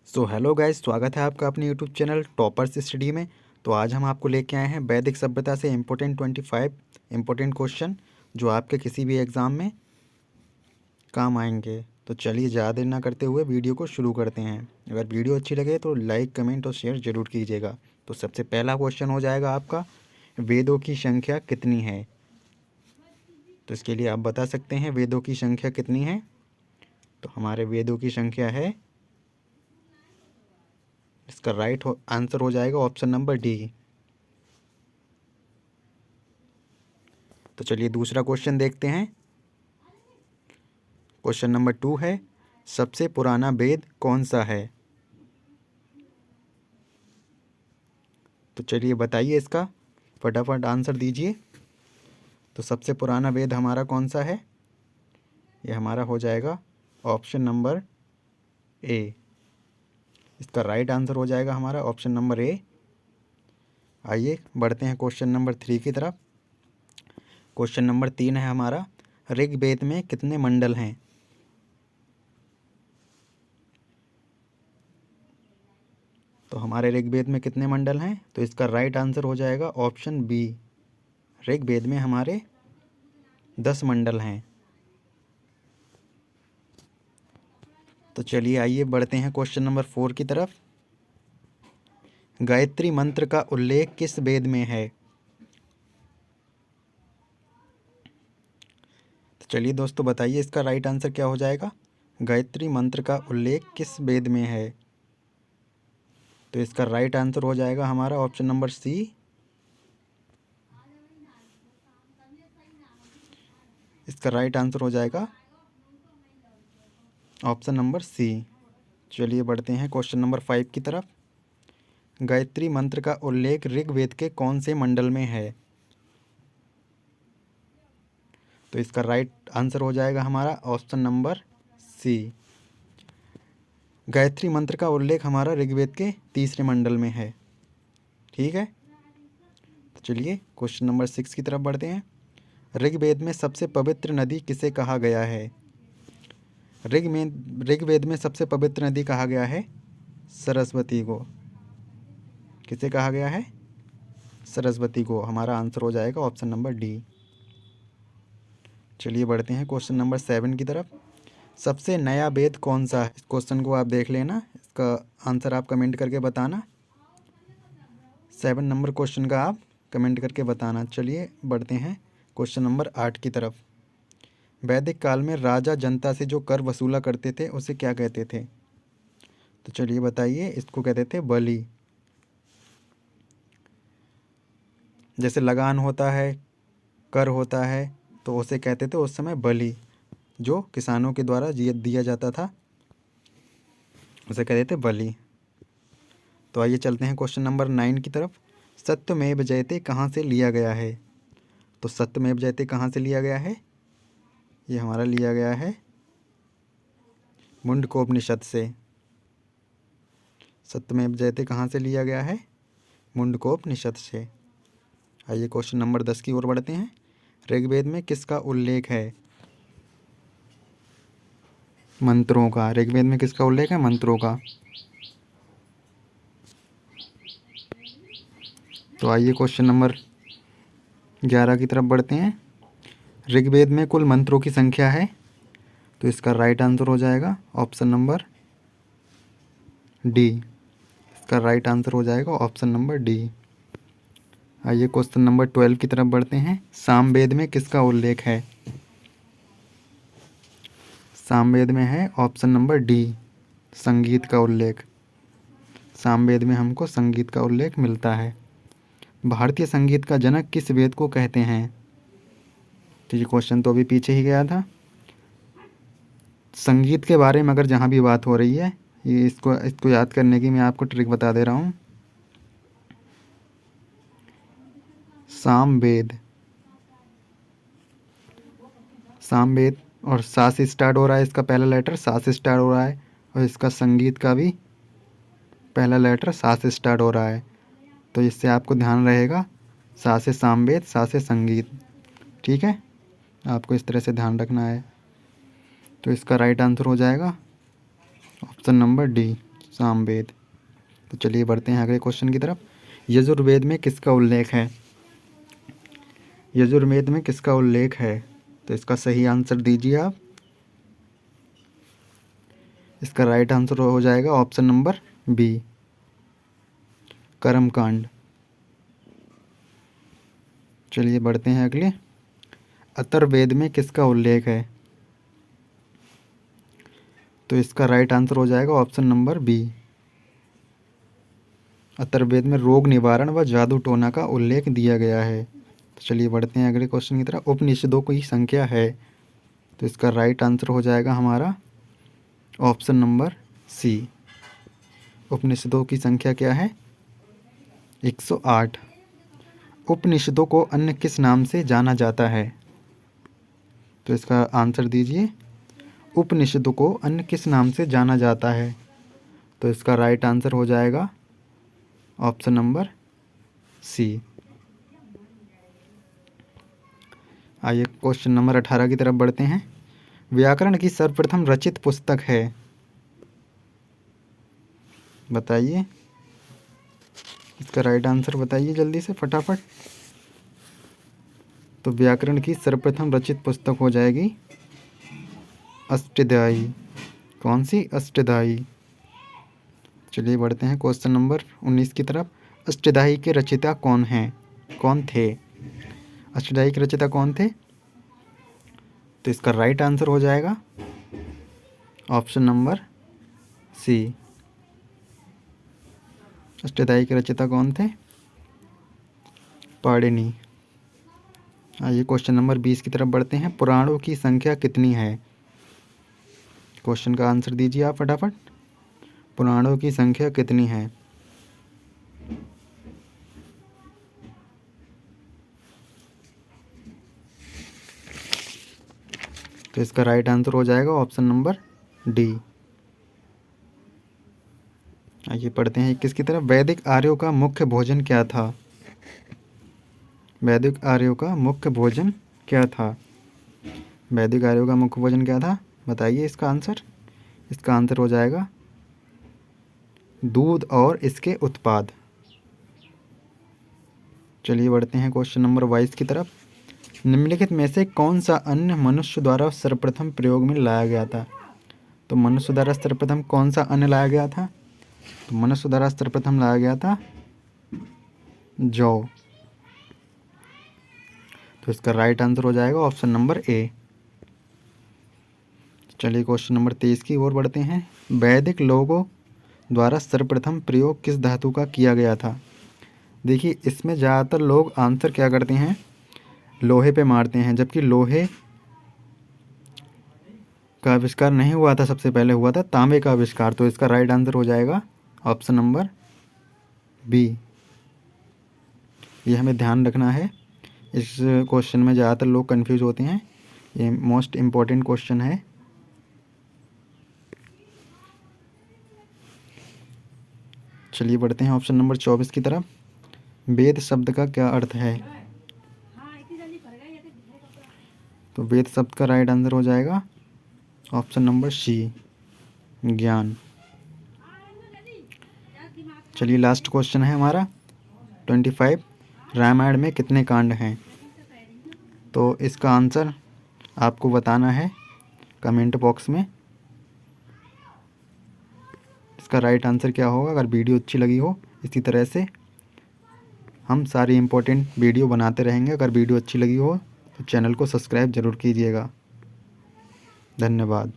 Hello guys, स्वागत है आपका अपने यूट्यूब चैनल टॉपर्स स्टडी में। तो आज हम आपको लेके आए हैं वैदिक सभ्यता से इम्पोर्टेंट 25 इम्पोर्टेंट क्वेश्चन जो आपके किसी भी एग्ज़ाम में काम आएंगे। तो चलिए ज़्यादा देर ना करते हुए वीडियो को शुरू करते हैं। अगर वीडियो अच्छी लगे तो लाइक, कमेंट और शेयर ज़रूर कीजिएगा। तो सबसे पहला क्वेश्चन हो जाएगा आपका, वेदों की संख्या कितनी है? तो इसके लिए आप बता सकते हैं वेदों की संख्या कितनी है। तो हमारे वेदों की संख्या है, इसका राइट आंसर हो जाएगा ऑप्शन नंबर डी। तो चलिए दूसरा क्वेश्चन देखते हैं। क्वेश्चन नंबर 2 है, सबसे पुराना वेद कौन सा है? तो चलिए बताइए, इसका फटाफट आंसर दीजिए। तो सबसे पुराना वेद हमारा कौन सा है? ये हमारा हो जाएगा ऑप्शन नंबर ए। इसका राइट आंसर हो जाएगा हमारा ऑप्शन नंबर ए। आइए बढ़ते हैं क्वेश्चन नंबर 3 की तरफ। क्वेश्चन नंबर 3 है हमारा, ऋग्वेद में कितने मंडल हैं? तो हमारे ऋग्वेद में कितने मंडल हैं? तो इसका राइट आंसर हो जाएगा ऑप्शन बी। ऋग्वेद में हमारे 10 मंडल हैं। तो चलिए आइए बढ़ते हैं क्वेश्चन नंबर 4 की तरफ। गायत्री मंत्र का उल्लेख किस वेद में है? तो चलिए दोस्तों बताइए, इसका राइट आंसर क्या हो जाएगा? गायत्री मंत्र का उल्लेख किस वेद में है? तो इसका राइट आंसर हो जाएगा हमारा ऑप्शन नंबर सी। इसका राइट आंसर हो जाएगा ऑप्शन नंबर सी। चलिए बढ़ते हैं क्वेश्चन नंबर 5 की तरफ। गायत्री मंत्र का उल्लेख ऋग्वेद के कौन से मंडल में है? तो इसका राइट आंसर हो जाएगा हमारा ऑप्शन नंबर सी। गायत्री मंत्र का उल्लेख हमारा ऋग्वेद के तीसरे मंडल में है। ठीक है, तो चलिए क्वेश्चन नंबर 6 की तरफ बढ़ते हैं। ऋग्वेद में सबसे पवित्र नदी किसे कहा गया है? ऋग्वेद में सबसे पवित्र नदी कहा गया है सरस्वती को। किसे कहा गया है? सरस्वती को। हमारा आंसर हो जाएगा ऑप्शन नंबर डी। चलिए बढ़ते हैं क्वेश्चन नंबर 7 की तरफ। सबसे नया वेद कौन सा है? इस क्वेश्चन को आप देख लेना, इसका आंसर आप कमेंट करके बताना। 7 नंबर क्वेश्चन का आप कमेंट करके बताना। चलिए बढ़ते हैं क्वेश्चन नंबर 8 की तरफ। वैदिक काल में राजा जनता से जो कर वसूला करते थे उसे क्या कहते थे? तो चलिए बताइए, इसको कहते थे बलि। जैसे लगान होता है, कर होता है, तो उसे कहते थे उस समय बलि। जो किसानों के द्वारा दिया जाता था उसे कहते थे बलि। तो आइए चलते हैं क्वेश्चन नंबर 9 की तरफ। सत्यमेव जयते कहाँ से लिया गया है? तो सत्यमेव जयते कहाँ से लिया गया है? ये हमारा लिया गया है मुंडकोपनिषद से। सत्यमेव जयते कहाँ से लिया गया है? मुंडकोपनिषद से। आइए क्वेश्चन नंबर 10 की ओर बढ़ते हैं। ऋग्वेद में किसका उल्लेख है? मंत्रों का। ऋग्वेद में किसका उल्लेख है? मंत्रों का। तो आइए क्वेश्चन नंबर 11 की तरफ बढ़ते हैं। ऋग्वेद में कुल मंत्रों की संख्या है? तो इसका राइट आंसर हो जाएगा ऑप्शन नंबर डी। इसका राइट आंसर हो जाएगा ऑप्शन नंबर डी। आइए क्वेश्चन नंबर 12 की तरफ बढ़ते हैं। सामवेद में किसका उल्लेख है? सामवेद में है ऑप्शन नंबर डी, संगीत का उल्लेख। सामवेद में हमको संगीत का उल्लेख मिलता है। भारतीय संगीत का जनक किस वेद को कहते हैं? तो ये क्वेश्चन तो अभी पीछे ही गया था। संगीत के बारे में अगर जहाँ भी बात हो रही है, ये इसको याद करने की मैं आपको ट्रिक बता दे रहा हूँ। सामवेद, सामवेद और सा से स्टार्ट हो रहा है, इसका पहला लेटर सा से स्टार्ट हो रहा है, और इसका संगीत का भी पहला लेटर सा से स्टार्ट हो रहा है। तो इससे आपको ध्यान रहेगा, सा से सामवेद, सा से संगीत। ठीक है, आपको इस तरह से ध्यान रखना है। तो इसका राइट आंसर हो जाएगा ऑप्शन नंबर डी, सामवेद। तो चलिए बढ़ते हैं अगले क्वेश्चन की तरफ। यजुर्वेद में किसका उल्लेख है? यजुर्वेद में किसका उल्लेख है? तो इसका सही आंसर दीजिए आप। इसका राइट आंसर हो जाएगा ऑप्शन नंबर बी, कर्मकांड। चलिए बढ़ते हैं अगले। अथर्ववेद में किसका उल्लेख है? तो इसका राइट आंसर हो जाएगा ऑप्शन नंबर बी, अथर्ववेद में रोग निवारण व जादू टोना का उल्लेख दिया गया है। तो चलिए बढ़ते हैं अगले क्वेश्चन की तरफ। उपनिषदों की संख्या है? तो इसका राइट आंसर हो जाएगा हमारा ऑप्शन नंबर सी, उपनिषदों की संख्या क्या है? 108। उपनिषदों को अन्य किस नाम से जाना जाता है? तो इसका आंसर दीजिए। उपनिषदों को अन्य किस नाम से जाना जाता है? तो इसका राइट आंसर हो जाएगा ऑप्शन नंबर सी। आइए क्वेश्चन नंबर 18 की तरफ बढ़ते हैं। व्याकरण की सर्वप्रथम रचित पुस्तक है? बताइए, इसका राइट आंसर बताइए जल्दी से फटाफट। तो व्याकरण की सर्वप्रथम रचित पुस्तक हो जाएगी अष्टाध्यायी। कौन सी? अष्टाध्यायी। चलिए बढ़ते हैं क्वेश्चन नंबर 19 की तरफ। अष्टाध्यायी के रचयिता कौन हैं? कौन थे? अष्टाध्यायी के रचयिता कौन थे? तो इसका राइट आंसर हो जाएगा ऑप्शन नंबर सी, अष्टाध्यायी के रचयिता कौन थे? पाणिनि। आइए क्वेश्चन नंबर 20 की तरफ बढ़ते हैं। पुराणों की संख्या कितनी है? क्वेश्चन का आंसर दीजिए आप फटाफट। पुराणों की संख्या कितनी है? तो इसका राइट आंसर हो जाएगा ऑप्शन नंबर डी। आइए पढ़ते हैं 21 की तरफ। वैदिक आर्यों का मुख्य भोजन क्या था? वैदिक आर्यों का मुख्य भोजन क्या था? वैदिक आर्यों का मुख्य भोजन क्या था? बताइए इसका आंसर। इसका आंसर हो जाएगा दूध और इसके उत्पाद। चलिए बढ़ते हैं क्वेश्चन नंबर 22 की तरफ। निम्नलिखित में से कौन सा अन्न मनुष्य द्वारा सर्वप्रथम प्रयोग में लाया गया था? तो मनुष्य द्वारा सर्वप्रथम कौन सा अन्न लाया गया था? तो मनुष्य द्वारा सर्वप्रथम लाया गया था जौ। तो इसका राइट आंसर हो जाएगा ऑप्शन नंबर ए। चलिए क्वेश्चन नंबर 23 की ओर बढ़ते हैं। वैदिक लोगों द्वारा सर्वप्रथम प्रयोग किस धातु का किया गया था? देखिए इसमें ज़्यादातर लोग आंसर क्या करते हैं, लोहे पे मारते हैं, जबकि लोहे का आविष्कार नहीं हुआ था, सबसे पहले हुआ था तांबे का आविष्कार। तो इसका राइट आंसर हो जाएगा ऑप्शन नंबर बी। ये हमें ध्यान रखना है, इस क्वेश्चन में ज़्यादातर लोग कंफ्यूज होते हैं, ये मोस्ट इम्पॉर्टेंट क्वेश्चन है। चलिए बढ़ते हैं ऑप्शन नंबर 24 की तरफ। वेद शब्द का क्या अर्थ है? तो वेद शब्द का राइट आंसर हो जाएगा ऑप्शन नंबर सी, ज्ञान। चलिए लास्ट क्वेश्चन है हमारा 25। रामायण में कितने कांड हैं? तो इसका आंसर आपको बताना है कमेंट बॉक्स में। इसका राइट आंसर क्या होगा? अगर वीडियो अच्छी लगी हो, इसी तरह से हम सारी इम्पोर्टेंट वीडियो बनाते रहेंगे। अगर वीडियो अच्छी लगी हो तो चैनल को सब्सक्राइब ज़रूर कीजिएगा। धन्यवाद।